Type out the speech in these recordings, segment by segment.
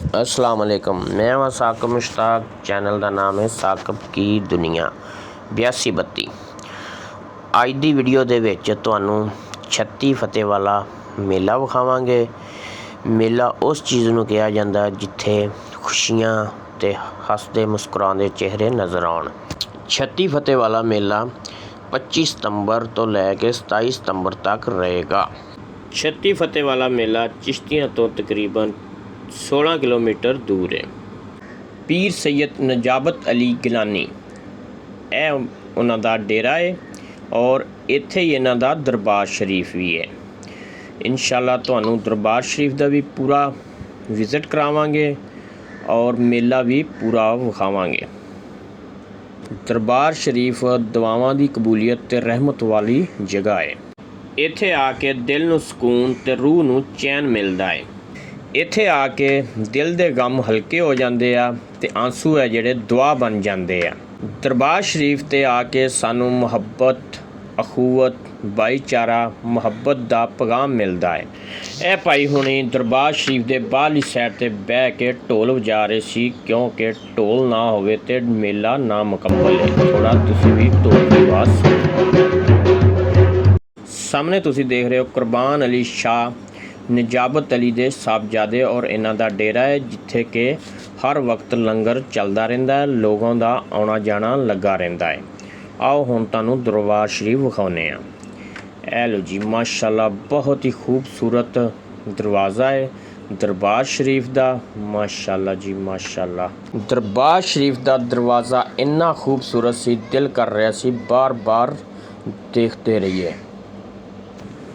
अस्सलाम वालेकुम। मैं वहाँ साकिब मुश्ताक। चैनल का नाम है साकिब की दुनिया 8232। अज की वीडियो दे विच तुहानूं छत्ती फतेह वाला मेला विखावांगे। मेला उस चीज़ नूं कहा जाता जिथे खुशियां ते हसदे मुस्कुराते चेहरे नज़र आउण। छत्ती फतेह वाला मेला 25 सितंबर तो लैके 27 सितंबर तक रहेगा। छत्ती फतेह वाला मेला चिश्तियां तो तकरीबन 16 किलोमीटर दूर है। पीर सैयद नजाबत अली गिलानी उन्हां दा डेरा है और इत्थे ही इन्हां दा दरबार शरीफ भी है। इंशाअल्लाह तुहानूं दरबार शरीफ का भी पूरा विजिट करावांगे और मेला भी पूरा विखावांगे। दरबार शरीफ दुआवां दी कबूलियत ते रहमत वाली जगह है। इत्थे आके दिल नूं सुकून ते रूह नूं चैन मिलदा है। इत्थे आके दिल दे गम हल्के हो जाते आ ते आंसू है जिहड़े दुआ बन जाते आ। दरबार शरीफ ते आके सानू मुहब्बत, अखूवत, भाईचारा, मुहब्बत दा पैगाम मिलता है। यह भाई हुणी दरबार शरीफ के बाहरली साइड ते बह के ढोल वजा रहे सी, क्योंकि ढोल ना होवे ते मेला ना मुकम्मल है। थोड़ा तुसीं भी ढोल की आवाज़ सामने तुसीं देख रहे हो कुरबान अली शाह नजाबत अली दे साहबजादे और इन्हां दा डेरा है, जिथे कि हर वक्त लंगर चलता रहिंदा है, लोगों का आना जाना लगा रहिंदा है। आओ हुण तुहानूं दरबार शरीफ विखाउने आ। ए लो जी, माशाअल्लाह बहुत ही खूबसूरत दरवाज़ा है दरबार शरीफ का। माशाअल्लाह जी माशाअल्लाह। दरबार शरीफ का दरवाज़ा इन्ना खूबसूरत सी, दिल कर रहा सी बार बार देखते रहिए।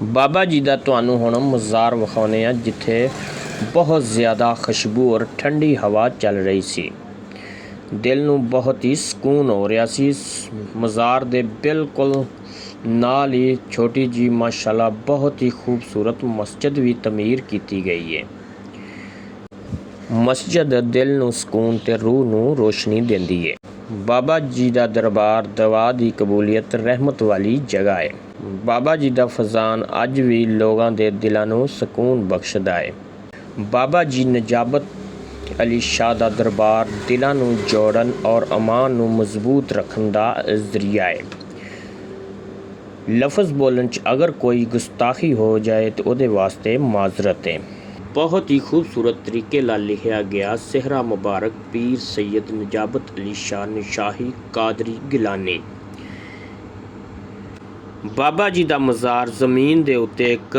बाबा जी का तुहानूं हुण मज़ार विखाउने आ, जिथे बहुत ज़्यादा खुशबू और ठंडी हवा चल रही सी। दिल नूं बहुत ही सुकून हो रहा सी। मज़ार दे बिल्कुल नाल ही छोटी जी माशाअल्लाह बहुत ही खूबसूरत मस्जिद भी तमीर की गई है। मस्जिद दिल नूं सुकून ते रूह नूं रोशनी देंदी है। बाबा जी का दरबार दुआ दी कबूलियत रहमत वाली जगह है। बाबा जी का फजान अज भी लोगों के दिलों नूं सुकून बख्शदा है। बाबा जी नजाबत अली शाह का दरबार दिलों नूं जोड़न और अमान नूं मजबूत रखन का जरिया है। लफ्ज़ बोलन च अगर कोई गुस्ताखी हो जाए तो उहदे वास्ते माजरत है। बहुत ही खूबसूरत तरीके नाल लिखा गया सेहरा मुबारक पीर सैयद नजाबत अली शाह निशाही कादरी गिलानी। बाबा जी का मज़ार ज़मीन के उत्ते एक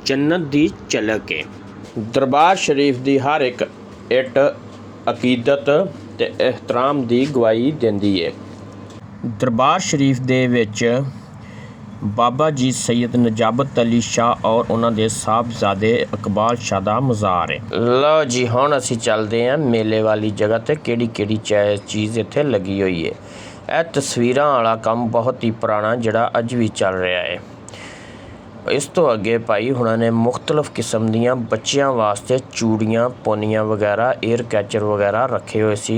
जन्नत की झलक है। दरबार शरीफ की हर एक इट अकीदत ते एहतराम की गवाही देंदी है। दरबार शरीफ दे विच बाबा जी सैयद नजाबत अली शाह और उन्होंने साहबजादे इकबाल शाह का मज़ार है। लो जी, हुण असीं चलते हैं मेले वाली जगह ते किहड़ी चीज़ इत्थे लगी हुई है। यह तस्वीरां वाला काम बहुत ही पुराना जिहड़ा अज भी चल रहा है। इस तो अगे भाई हुणां ने मुख्तलिफ किस्म दियां बच्चियां वास्ते चूड़ियां, पोनियां वगैरह, एयर कैचर वगैरह रखे हुए सी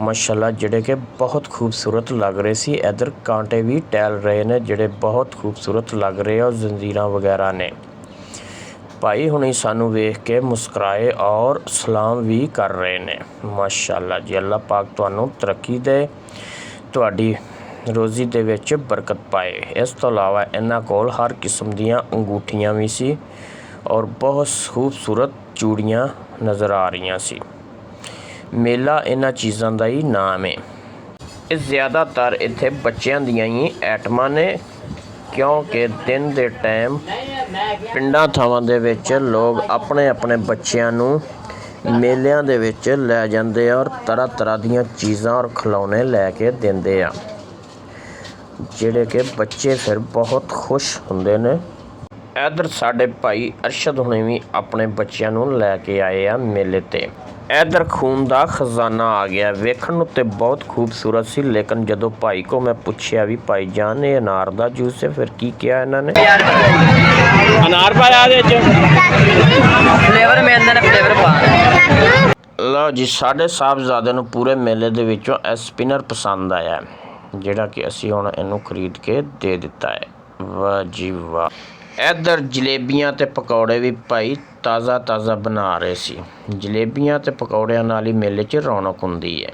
माशाअल्लाह, जिहड़े कि बहुत खूबसूरत लग रहे सी। इधर कांटे भी टहल रहे ने जिहड़े बहुत खूबसूरत लग रहे और जंजीरां वगैरह ने। भाई हुणी सानू वेख के मुस्कुराए और सलाम भी कर रहे ने। माशाअल्लाह जी, अल्लाह पाक तुहानूं तरक्की दे, तुहाडी रोज़ी दे विच बरकत पाए। इस तो इलावा इन्हां कोल हर किस्म दियां अंगूठियां भी सी और बहुत खूबसूरत चूड़ियां नज़र आ रही सी। मेला इन्हां चीज़ां दा ही नाम है। ये ज़्यादातर इत्थे बच्चों दियां ही आइटमां ने, क्योंकि दिन के टाइम पिंडां थावां दे विच लोग अपने अपने बच्चों नूं मेलिਆਂ ਦੇ ਵਿੱਚ ਲੈ ਜਾਂਦੇ और तरह तरह ਦੀਆਂ चीज़ां और खिलौने लैके ਦਿੰਦੇ ਆ, ਜਿਹੜੇ कि बच्चे फिर बहुत खुश ਹੁੰਦੇ ਨੇ। इधर साडे भाई अरशद हुणे भी अपने बच्चों नूं लैके आए आ मेले ते। इधर खून का खजाना आ गया। वेखण नूं ते बहुत खूबसूरत सी, लेकिन जदों भाई को मैं पूछया भी भाई जान ये अनार का जूस है, फिर की किया इन्होंने? अनार पाया फ्लेवर मिलते हैं, फ्लेवर पा। लो जी, साढ़े साहबजादे नूं पूरे मेले दे विचों स्पिनर पसंद आया, जिहड़ा कि असीं हुण इहनूं खरीद के दे दिता है। वाह जी वाह। ਇੱਧਰ ਜਲੇਬੀਆਂ ਤੇ ਪਕੌੜੇ ਵੀ ਭਾਈ ਤਾਜ਼ਾ ਬਣਾ ਰਹੇ ਸੀ। ਜਲੇਬੀਆਂ ਤੇ ਪਕੌੜਿਆਂ ਨਾਲ ਹੀ ਮੇਲੇ 'ਚ ਰੌਣਕ ਹੁੰਦੀ ਹੈ।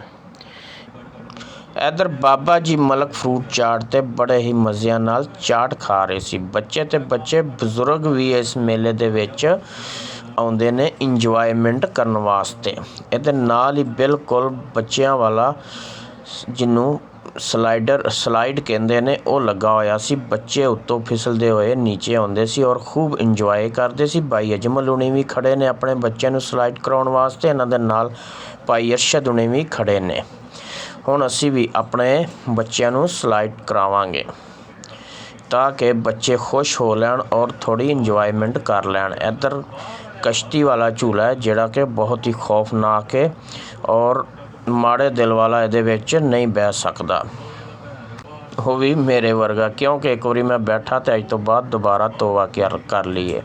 ਇੱਧਰ ਬਾਬਾ ਜੀ ਮਲਕ ਫਰੂਟ ਚਾਟ ਤੇ ਬੜੇ ਹੀ ਮਜ਼ਿਆਂ ਨਾਲ ਚਾਟ ਖਾ ਰਹੇ ਸੀ। ਬੱਚੇ ਤੇ ਬਜ਼ੁਰਗ ਵੀ ਇਸ ਮੇਲੇ ਦੇ ਵਿੱਚ ਆਉਂਦੇ ਨੇ ਇੰਜੋਏਮੈਂਟ ਕਰਨ ਵਾਸਤੇ। ਇਹਦੇ ਨਾਲ ਹੀ ਬਿਲਕੁਲ ਬੱਚਿਆਂ ਵਾਲਾ ਜਿਹਨੂੰ ਸਲਾਈਡ ਕਹਿੰਦੇ ਨੇ ਉਹ ਲੱਗਾ ਹੋਇਆ ਸੀ। ਬੱਚੇ ਉੱਤੋਂ ਫਿਸਲਦੇ ਹੋਏ ਨੀਚੇ ਆਉਂਦੇ ਸੀ ਔਰ ਖੂਬ ਇੰਜੋਏ ਕਰਦੇ ਸੀ। ਭਾਈ ਅਜਮਲ ਹੁਣੀ ਵੀ ਖੜ੍ਹੇ ਨੇ ਆਪਣੇ ਬੱਚਿਆਂ ਨੂੰ ਸਲਾਈਡ ਕਰਾਉਣ ਵਾਸਤੇ। ਇਹਨਾਂ ਦੇ ਨਾਲ ਭਾਈ ਅਰਸ਼ਦ ਹੁਣੀ ਵੀ ਖੜ੍ਹੇ ਨੇ। ਹੁਣ ਅਸੀਂ ਵੀ ਆਪਣੇ ਬੱਚਿਆਂ ਨੂੰ ਸਲਾਈਡ ਕਰਾਵਾਂਗੇ ਤਾਂ ਕਿ ਬੱਚੇ ਖੁਸ਼ ਹੋ ਲੈਣ ਔਰ ਥੋੜ੍ਹੀ ਇੰਜੋਏਮੈਂਟ ਕਰ ਲੈਣ। ਇੱਧਰ ਕਸ਼ਤੀ ਵਾਲਾ ਝੂਲਾ ਹੈ ਜਿਹੜਾ ਕਿ ਬਹੁਤ ਹੀ ਖੌਫਨਾਕ ਹੈ ਔਰ ਮਾੜੇ ਦਿਲ ਵਾਲਾ ਇਹਦੇ ਵਿੱਚ ਨਹੀਂ ਬਹਿ ਸਕਦਾ, ਉਹ ਵੀ ਮੇਰੇ ਵਰਗਾ, ਕਿਉਂਕਿ ਇੱਕ ਵਾਰੀ ਮੈਂ ਬੈਠਾ ਅਤੇ ਅੱਜ ਤੋਂ ਬਾਅਦ ਦੁਬਾਰਾ ਤੋਬਾ ਕਰ ਲਈਏ।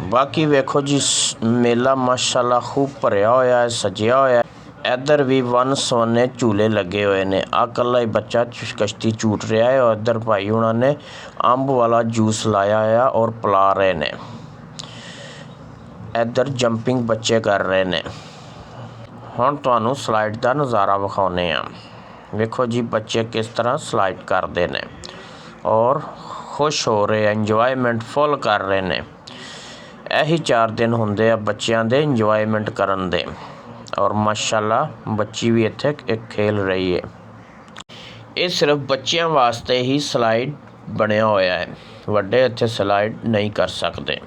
ਬਾਕੀ ਵੇਖੋ ਜੀ ਮੇਲਾ ਮਾਸ਼ਾਅੱਲਾ ਖੂਬ ਭਰਿਆ ਹੋਇਆ ਹੈ, ਸਜਿਆ ਹੋਇਆ। ਇੱਧਰ ਵੀ ਵੰਨ ਸਵੰਨੇ ਝੂਲੇ ਲੱਗੇ ਹੋਏ ਨੇ। ਆਹ ਇਕੱਲਾ ਹੀ ਬੱਚਾ ਕਸ਼ਤੀ ਝੂਟ ਰਿਹਾ ਹੈ ਔਰ ਇੱਧਰ ਭਾਈ ਉਹਨਾਂ ਨੇ ਅੰਬ ਵਾਲਾ ਜੂਸ ਲਾਇਆ ਹੋਇਆ ਔਰ ਪਿਲਾ ਰਹੇ ਨੇ। ਇੱਧਰ ਜੰਪਿੰਗ ਬੱਚੇ ਕਰ ਰਹੇ ਨੇ। ਹੁਣ ਤੁਹਾਨੂੰ ਸਲਾਈਡ ਦਾ ਨਜ਼ਾਰਾ ਵਿਖਾਉਂਦੇ ਹਾਂ। ਵੇਖੋ ਜੀ ਬੱਚੇ ਕਿਸ ਤਰ੍ਹਾਂ ਸਲਾਈਡ ਕਰਦੇ ਨੇ ਔਰ ਖੁਸ਼ ਹੋ ਰਹੇ, ਇੰਜੋਏਮੈਂਟ ਫੁੱਲ ਕਰ ਰਹੇ ਨੇ। ਇਹੀ 4 ਦਿਨ ਹੁੰਦੇ ਆ ਬੱਚਿਆਂ ਦੇ ਇੰਜੋਏਮੈਂਟ ਕਰਨ ਦੇ ਔਰ ਮਾਸ਼ਾਅੱਲਾ ਬੱਚੀ ਵੀ ਇੱਥੇ ਖੇਲ ਰਹੀ ਹੈ। ਇਹ ਸਿਰਫ ਬੱਚਿਆਂ ਵਾਸਤੇ ਹੀ ਸਲਾਈਡ ਬਣਿਆ ਹੋਇਆ ਹੈ, ਵੱਡੇ ਇੱਥੇ ਸਲਾਈਡ ਨਹੀਂ ਕਰ ਸਕਦੇ।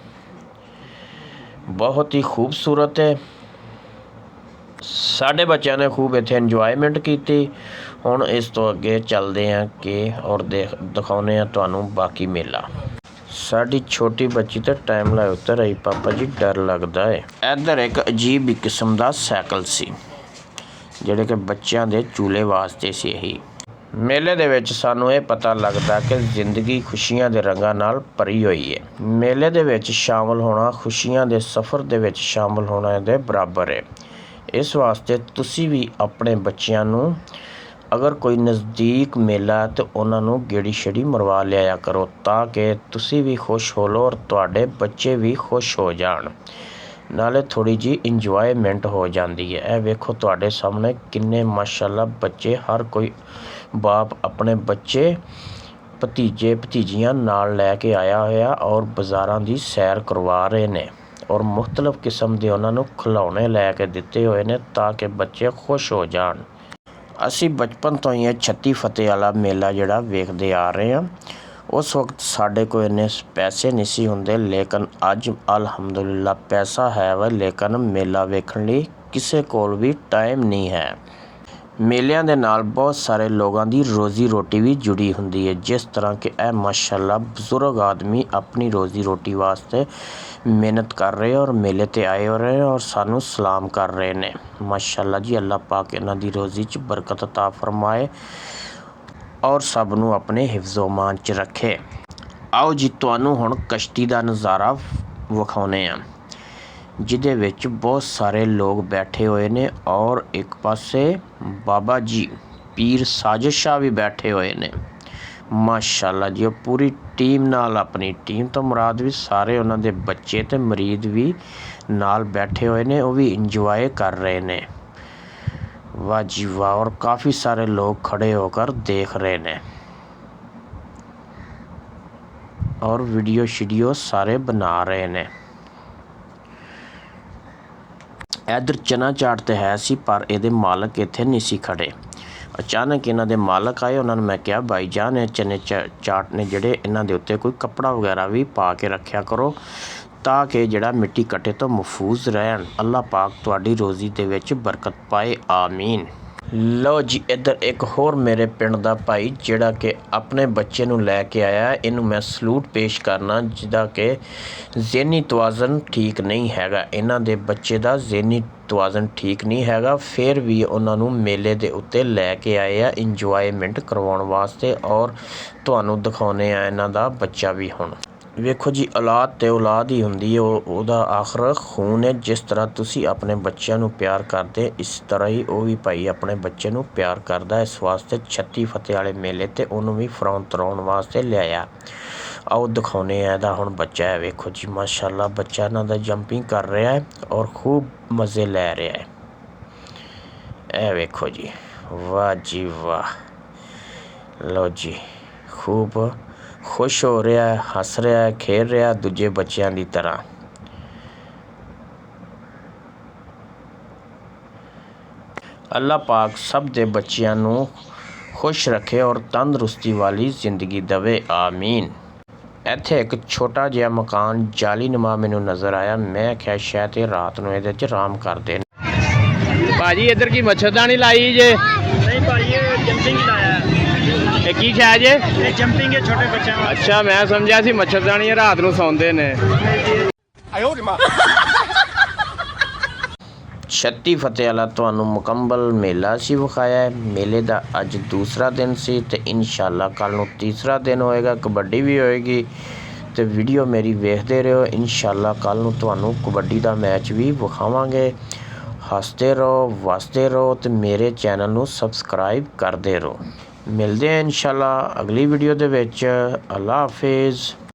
ਬਹੁਤ ਹੀ ਖੂਬਸੂਰਤ ਹੈ। ਸਾਡੇ ਬੱਚਿਆਂ ਨੇ ਖੂਬ ਇੱਥੇ ਇੰਜੋਏਮੈਂਟ ਕੀਤੀ। ਹੁਣ ਇਸ ਤੋਂ ਅੱਗੇ ਚੱਲਦੇ ਹਾਂ ਕਿ ਔਰ ਦਿਖਾਉਂਦੇ ਹਾਂ ਤੁਹਾਨੂੰ ਬਾਕੀ ਮੇਲਾ। ਸਾਡੀ ਛੋਟੀ ਬੱਚੀ ਤਾਂ ਟਾਈਮ ਲਾਏ ਉੱਤਰ ਰਹੀ, ਪਾਪਾ ਜੀ ਡਰ ਲੱਗਦਾ ਹੈ। ਇੱਧਰ ਇੱਕ ਅਜੀਬ ਹੀ ਕਿਸਮ ਦਾ ਸਾਈਕਲ ਸੀ ਜਿਹੜੇ ਕਿ ਬੱਚਿਆਂ ਦੇ ਝੂਲੇ ਵਾਸਤੇ ਸੀ। ਇਹੀ ਮੇਲੇ ਦੇ ਵਿੱਚ ਸਾਨੂੰ ਇਹ ਪਤਾ ਲੱਗਦਾ ਕਿ ਜ਼ਿੰਦਗੀ ਖੁਸ਼ੀਆਂ ਦੇ ਰੰਗਾਂ ਨਾਲ ਭਰੀ ਹੋਈ ਹੈ। ਮੇਲੇ ਦੇ ਵਿੱਚ ਸ਼ਾਮਲ ਹੋਣਾ ਖੁਸ਼ੀਆਂ ਦੇ ਸਫ਼ਰ ਦੇ ਵਿੱਚ ਸ਼ਾਮਲ ਹੋਣਾ ਦੇ ਬਰਾਬਰ ਹੈ। ਇਸ ਵਾਸਤੇ ਤੁਸੀਂ ਵੀ ਆਪਣੇ ਬੱਚਿਆਂ ਨੂੰ ਅਗਰ ਕੋਈ ਨਜ਼ਦੀਕ ਮੇਲਾ ਤਾਂ ਉਹਨਾਂ ਨੂੰ ਗੇੜੀ ਛੇੜੀ ਮਰਵਾ ਲਿਆਇਆ ਕਰੋ ਤਾਂ ਕਿ ਤੁਸੀਂ ਵੀ ਖੁਸ਼ ਹੋ ਲਓ ਔਰ ਤੁਹਾਡੇ ਬੱਚੇ ਵੀ ਖੁਸ਼ ਹੋ ਜਾਣ। ਨਾਲੇ ਥੋੜ੍ਹੀ ਜਿਹੀ ਇੰਜੋਏਮੈਂਟ ਹੋ ਜਾਂਦੀ ਹੈ। ਇਹ ਵੇਖੋ ਤੁਹਾਡੇ ਸਾਹਮਣੇ ਕਿੰਨੇ ਮਾਸ਼ਾਅੱਲਾ ਬੱਚੇ, ਹਰ ਕੋਈ ਬਾਪ ਆਪਣੇ ਬੱਚੇ ਭਤੀਜੇ ਭਤੀਜੀਆਂ ਨਾਲ ਲੈ ਕੇ ਆਇਆ ਹੋਇਆ ਔਰ ਬਾਜ਼ਾਰਾਂ ਦੀ ਸੈਰ ਕਰਵਾ ਰਹੇ ਨੇ ਔਰ ਮੁਖਤਲਿਫ ਕਿਸਮ ਦੇ ਉਹਨਾਂ ਨੂੰ ਖਿਡੌਣੇ ਲੈ ਕੇ ਦਿੱਤੇ ਹੋਏ ਨੇ ਤਾਂ ਕਿ ਬੱਚੇ ਖੁਸ਼ ਹੋ ਜਾਣ। ਅਸੀਂ ਬਚਪਨ ਤੋਂ ਹੀ ਇਹ 36 ਫਤਿਹ ਵਾਲਾ ਮੇਲਾ ਜਿਹੜਾ ਵੇਖਦੇ ਆ ਰਹੇ ਹਾਂ। ਉਸ ਵਕਤ ਸਾਡੇ ਕੋਲ ਇੰਨੇ ਪੈਸੇ ਨਹੀਂ ਸੀ ਹੁੰਦੇ, ਲੇਕਿਨ ਅੱਜ ਅਲਹਮਦੁਲਿਲਾ ਪੈਸਾ ਹੈ ਵਾ, ਲੇਕਿਨ ਮੇਲਾ ਵੇਖਣ ਲਈ ਕਿਸੇ ਕੋਲ ਵੀ ਟਾਈਮ ਨਹੀਂ ਹੈ। ਮੇਲਿਆਂ ਦੇ ਨਾਲ ਬਹੁਤ ਸਾਰੇ ਲੋਕਾਂ ਦੀ ਰੋਜ਼ੀ ਰੋਟੀ ਵੀ ਜੁੜੀ ਹੁੰਦੀ ਹੈ, ਜਿਸ ਤਰ੍ਹਾਂ ਕਿ ਇਹ ਮਾਸ਼ਾਅੱਲਾ ਬਜ਼ੁਰਗ ਆਦਮੀ ਆਪਣੀ ਰੋਜ਼ੀ ਰੋਟੀ ਵਾਸਤੇ ਮਿਹਨਤ ਕਰ ਰਹੇ ਔਰ ਮੇਲੇ 'ਤੇ ਆਏ ਹੋ ਰਹੇ ਔਰ ਸਾਨੂੰ ਸਲਾਮ ਕਰ ਰਹੇ ਨੇ। ਮਾਸ਼ਾਅੱਲਾ ਜੀ, ਅੱਲਾਹ ਪਾਕ ਇਹਨਾਂ ਦੀ ਰੋਜ਼ੀ 'ਚ ਬਰਕਤ ਅਤਾ ਫਰਮਾਏ ਔਰ ਸਭ ਨੂੰ ਆਪਣੇ ਹਿਫਜ਼ੋ ਅਮਾਨ 'ਚ ਰੱਖੇ। ਆਓ ਜੀ ਤੁਹਾਨੂੰ ਹੁਣ ਕਸ਼ਤੀ ਦਾ ਨਜ਼ਾਰਾ ਵਿਖਾਉਂਦੇ ਹਾਂ ਜਿਹਦੇ ਵਿੱਚ ਬਹੁਤ ਸਾਰੇ ਲੋਕ ਬੈਠੇ ਹੋਏ ਨੇ ਔਰ ਇੱਕ ਪਾਸੇ ਬਾਬਾ ਜੀ ਪੀਰ ਸਾਜਿਦ ਸ਼ਾਹ ਵੀ ਬੈਠੇ ਹੋਏ ਨੇ। ਮਾਸ਼ਾਅੱਲਾ ਜੀ, ਉਹ ਪੂਰੀ ਟੀਮ ਨਾਲ, ਆਪਣੀ ਟੀਮ ਤੋਂ ਮੁਰਾਦ ਵੀ ਸਾਰੇ ਉਹਨਾਂ ਦੇ ਬੱਚੇ ਅਤੇ ਮਰੀਦ ਵੀ ਨਾਲ ਬੈਠੇ ਹੋਏ ਨੇ, ਉਹ ਵੀ ਇੰਜੋਏ ਕਰ ਰਹੇ ਨੇ। ਵਾਹ ਜੀ ਵਾਹ, ਔਰ ਕਾफ़ी सारे लोग खड़े होकर देख रहे ने और वीडियो शीडियो सारे बना रहे ने। इधर चना चाट तो है सी पर ਇਹਦੇ ਮਾਲਕ ਇੱਥੇ ਨਹੀਂ ਸੀ ਖੜੇ। ਅਚਾਨਕ ਇਹਨਾਂ ਦੇ ਮਾਲਕ ਆਏ, ਉਹਨਾਂ ਨੂੰ ਮੈਂ ਕਿਹਾ ਭਾਈ ਜਾਨ ਇਹ ਚਨੇ ਚਾਟ ਨੇ ਜਿਹੜੇ ਇਹਨਾਂ ਦੇ ਉੱਤੇ ਕੋਈ ਕੱਪੜਾ ਵਗੈਰਾ ਵੀ ਪਾ ਕੇ ਰੱਖਿਆ ਕਰੋ ਤਾਂ ਕਿ ਜਿਹੜਾ ਮਿੱਟੀ ਕੱਟੇ ਤੋਂ ਮਹਿਫੂਜ਼ ਰਹਿਣ। ਅੱਲਾਹ ਪਾਕ ਤੁਹਾਡੀ ਰੋਜ਼ੀ ਦੇ ਵਿੱਚ ਬਰਕਤ ਪਾਏ, ਆਮੀਨ। ਲਓ ਜੀ, ਇੱਧਰ ਇੱਕ ਹੋਰ ਮੇਰੇ ਪਿੰਡ ਦਾ ਭਾਈ ਜਿਹੜਾ ਕਿ ਆਪਣੇ ਬੱਚੇ ਨੂੰ ਲੈ ਕੇ ਆਇਆ, ਇਹਨੂੰ ਮੈਂ ਸਲੂਟ ਪੇਸ਼ ਕਰਨਾ ਜਿਹਦਾ ਕਿ ਜ਼ਹਿਨੀ ਤਵਾਜ਼ਨ ਠੀਕ ਨਹੀਂ ਹੈਗਾ। ਇਹਨਾਂ ਦੇ ਬੱਚੇ ਦਾ ਜ਼ਹਿਨੀ ਤਵਾਜ਼ਨ ਠੀਕ ਨਹੀਂ ਹੈਗਾ, ਫਿਰ ਵੀ ਉਹਨਾਂ ਨੂੰ ਮੇਲੇ ਦੇ ਉੱਤੇ ਲੈ ਕੇ ਆਏ ਆ ਇੰਜੋਏਮੈਂਟ ਕਰਵਾਉਣ ਵਾਸਤੇ ਔਰ ਤੁਹਾਨੂੰ ਦਿਖਾਉਂਦੇ ਆ ਇਹਨਾਂ ਦਾ ਬੱਚਾ ਵੀ। ਹੁਣ ਵੇਖੋ ਜੀ, ਔਲਾਦ ਤੇ ਔਲਾਦ ਹੀ ਹੁੰਦੀ ਹੈ, ਉਹਦਾ ਆਖਰ ਖੂਨ ਹੈ। ਜਿਸ ਤਰ੍ਹਾਂ ਤੁਸੀਂ ਆਪਣੇ ਬੱਚਿਆਂ ਨੂੰ ਪਿਆਰ ਕਰਦੇ, ਇਸ ਤਰ੍ਹਾਂ ਹੀ ਉਹ ਵੀ ਭਾਈ ਆਪਣੇ ਬੱਚੇ ਨੂੰ ਪਿਆਰ ਕਰਦਾ। ਇਸ ਵਾਸਤੇ 36 ਫਤਿਹ ਵਾਲੇ ਮੇਲੇ 'ਤੇ ਉਹਨੂੰ ਵੀ ਫਰੌਣ ਤਰਾਉਣ ਵਾਸਤੇ ਲਿਆਇਆ। ਆਓ ਦਿਖਾਉਂਦੇ ਆ ਇਹਦਾ ਹੁਣ ਬੱਚਾ ਹੈ। ਵੇਖੋ ਜੀ, ਮਾਸ਼ਾਅੱਲਾ ਬੱਚਾ ਇਹਨਾਂ ਦਾ ਜੰਪਿੰਗ ਕਰ ਰਿਹਾ ਹੈ ਔਰ ਖੂਬ ਮਜ਼ੇ ਲੈ ਰਿਹਾ ਹੈ। ਇਹ ਵੇਖੋ ਜੀ, ਵਾਹ ਜੀ ਵਾਹ। ਲਓ ਜੀ, ਖੂਬ ਖੁਸ਼ ਹੋ ਰਿਹਾ ਹੈ, ਹੱਸ ਰਿਹਾ ਹੈ, ਖੇਡ ਰਿਹਾ ਦੂਜੇ ਬੱਚਿਆਂ ਦੀ ਤਰ੍ਹਾਂ। ਅੱਲਾਹ ਪਾਕ ਸਭ ਦੇ ਬੱਚਿਆਂ ਨੂੰ ਖੁਸ਼ ਰੱਖੇ ਔਰ ਤੰਦਰੁਸਤੀ ਵਾਲੀ ਜ਼ਿੰਦਗੀ ਦੇਵੇ, ਆਮੀਨ। ਇੱਥੇ ਇੱਕ ਛੋਟਾ ਜਿਹਾ ਮਕਾਨ ਜਾਲੀਨੁਮਾ ਮੈਨੂੰ ਨਜ਼ਰ ਆਇਆ। ਮੈਂ ਕਿਹਾ ਸ਼ਾਇਦ ਇਹ ਰਾਤ ਨੂੰ ਇਹਦੇ 'ਚ ਆਰਾਮ ਕਰਦੇ ਨੇ। ਭਾਜੀ ਇੱਧਰ ਕੀ ਮੱਛਰਦਾਨੀ ਲਾਈ ਜੇ? ਨਹੀਂ ਭਾਈ, ਇਹ ਜੰਪਿੰਗ ਲਾਇਆ। ਇਹ ਕੀ ਖਿਆ ਜੇ? ਇਹ ਜੰਪਿੰਗ ਹੈ ਛੋਟੇ ਬੱਚਿਆਂ ਵਾਸਤੇ। ਅੱਛਾ, ਮੈਂ ਸਮਝਿਆ ਸੀ ਮੱਛਰਦਾਨੀ ਰਾਤ ਨੂੰ ਸੌਂਦੇ ਨੇ। 36 ਫਤਿਹ ਵਾਲਾ ਤੁਹਾਨੂੰ ਮੁਕੰਮਲ ਮੇਲਾ ਸੀ ਵਿਖਾਇਆ ਹੈ। ਮੇਲੇ ਦਾ ਅੱਜ ਦੂਸਰਾ ਦਿਨ ਸੀ ਤੇ ਇਨਸ਼ਾਅੱਲਾ ਕੱਲ੍ਹ ਨੂੰ ਤੀਸਰਾ ਦਿਨ ਹੋਏਗਾ। ਕਬੱਡੀ ਵੀ ਹੋਏਗੀ ਤੇ ਵੀਡੀਓ ਮੇਰੀ ਵੇਖਦੇ ਰਹੋ। ਇਨਸ਼ਾਅੱਲਾ ਕੱਲ੍ਹ ਨੂੰ ਤੁਹਾਨੂੰ ਕਬੱਡੀ ਦਾ ਮੈਚ ਵੀ ਵਿਖਾਵਾਂਗੇ। ਹੱਸਦੇ ਰਹੋ, ਵਸਦੇ ਰਹੋ ਤੇ ਮੇਰੇ ਚੈਨਲ ਨੂੰ ਸਬਸਕ੍ਰਾਈਬ ਕਰਦੇ ਰਹੋ। ਮਿਲਦੇ ਹਾਂ ਇਨਸ਼ਾਅੱਲਾ ਅਗਲੀ ਵੀਡੀਓ ਦੇ ਵਿੱਚ। ਅੱਲਾ ਹਾਫਿਜ਼।